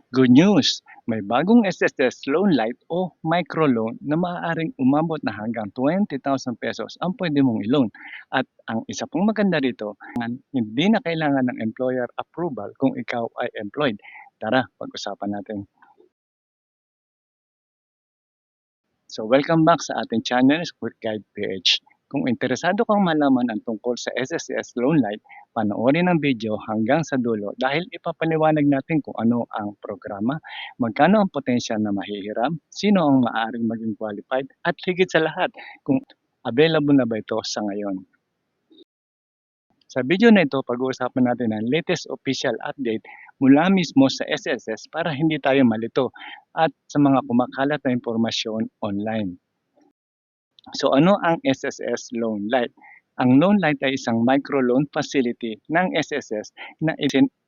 Good news! May bagong SSS Loan Light o microloan na maaaring umabot na hanggang 20,000 pesos ang pwede mong i-loan. At ang isa pang maganda rito, hindi na kailangan ng employer approval kung ikaw ay employed. Tara, pag-usapan natin. So welcome back sa ating channel, Quick Guide PH. Kung interesado kang malaman ang tungkol sa SSS Loan Light, panoorin ang video hanggang sa dulo dahil ipapaliwanag natin kung ano ang programa, magkano ang potensyal na mahihiram, sino ang maaaring maging qualified, at higit sa lahat kung available na ba ito sa ngayon. Sa video na ito, pag-uusapan natin ang latest official update mula mismo sa SSS para hindi tayo malito at sa mga kumakalat na impormasyon online. So ano ang SSS Loan Light? Ang Loan Light ay isang microloan facility ng SSS na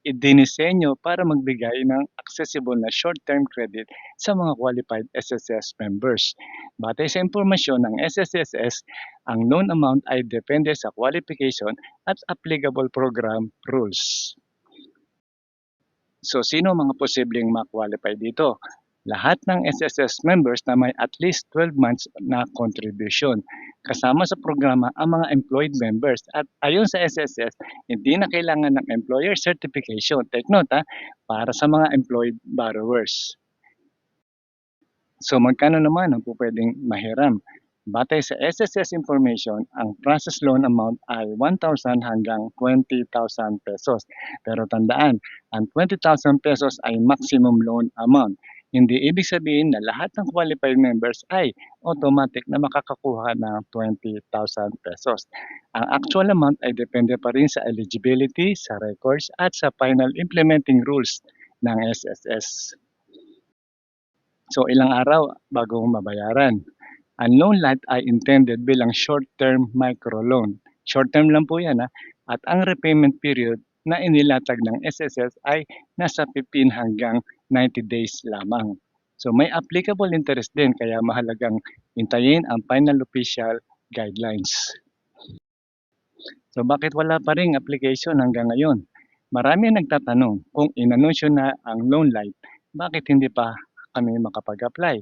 idinisenyo para magbigay ng accessible na short-term credit sa mga qualified SSS members. Batay sa impormasyon ng SSSS, ang loan amount ay depende sa qualification at applicable program rules. So sino mga posibleng ma-qualify dito? Lahat ng SSS members na may at least 12 months na contribution. Kasama sa programa ang mga employed members at ayon sa SSS, hindi na kailangan ng employer certification. Take note para sa mga employed borrowers. So magkano naman ang pwedeng mahiram? Batay sa SSS information, ang process loan amount ay 1,000 hanggang 20,000 pesos. Pero tandaan, ang 20,000 pesos ay maximum loan amount. Hindi ibig sabihin na lahat ng qualified members ay automatic na makakakuha ng 20,000 pesos. Ang actual amount ay depende pa rin sa eligibility, sa records at sa final implementing rules ng SSS. So ilang araw bago mabayaran? Ang loan light ay intended bilang short-term microloan. Short-term lang po yan at ang repayment period na inilatag ng SSS ay nasa 15 hanggang 90 days lamang. So may applicable interest din kaya mahalagang hintayin ang final official guidelines. So bakit wala pa ring application hanggang ngayon? Marami ang nagtatanong kung inanunsyo na ang loan light, bakit hindi pa kami makapag-apply?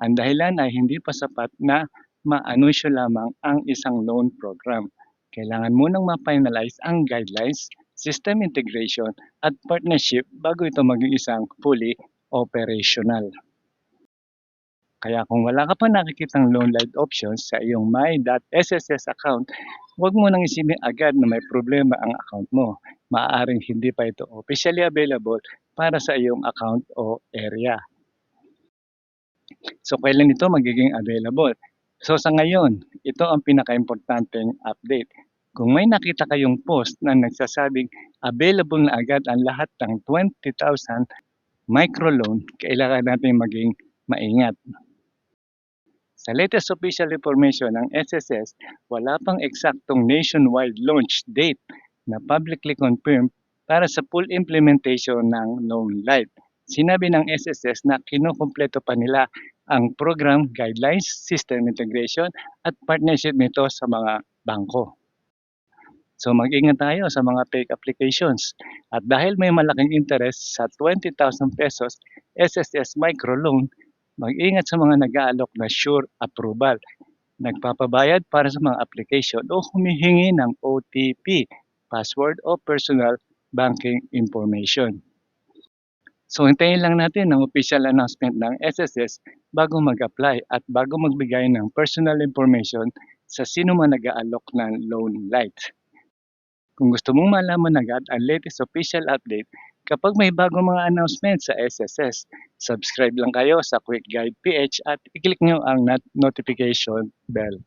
Ang dahilan ay hindi pa sapat na ma-anunsyo lamang ang isang loan program. Kailangan munang ma-finalize ang guidelines, system integration at partnership bago ito maging isang fully operational. Kaya kung wala ka pa nakikitang loan light options sa iyong my.sss account, huwag mo nang isipin agad na may problema ang account mo. Maaaring hindi pa ito officially available para sa iyong account o area. So kailan ito magiging available? So sa ngayon, ito ang pinaka-importanteng update. Kung may nakita kayong post na nagsasabing available na agad ang lahat ng 20,000 microloan, kailangan natin maging maingat. Sa latest official information ng SSS, wala pang eksaktong nationwide launch date na publicly confirmed para sa full implementation ng Loan Light. Sinabi ng SSS na kinukumpleto pa nila ang program guidelines, system integration at partnership nito sa mga bangko. So mag-ingat tayo sa mga fake applications. At dahil may malaking interest sa 20,000 pesos SSS microloan, mag-ingat sa mga nag-aalok na sure approval, nagpapabayad para sa mga application o humihingi ng OTP, password o personal banking information. So hintayin lang natin ang official announcement ng SSS bago mag-apply at bago magbigay ng personal information sa sino man nag-aalok ng Loan Light. Kung gusto mong malaman agad ang latest official update kapag may bagong mga announcement sa SSS, subscribe lang kayo sa Quick Guide PH at i-click nyo ang notification bell.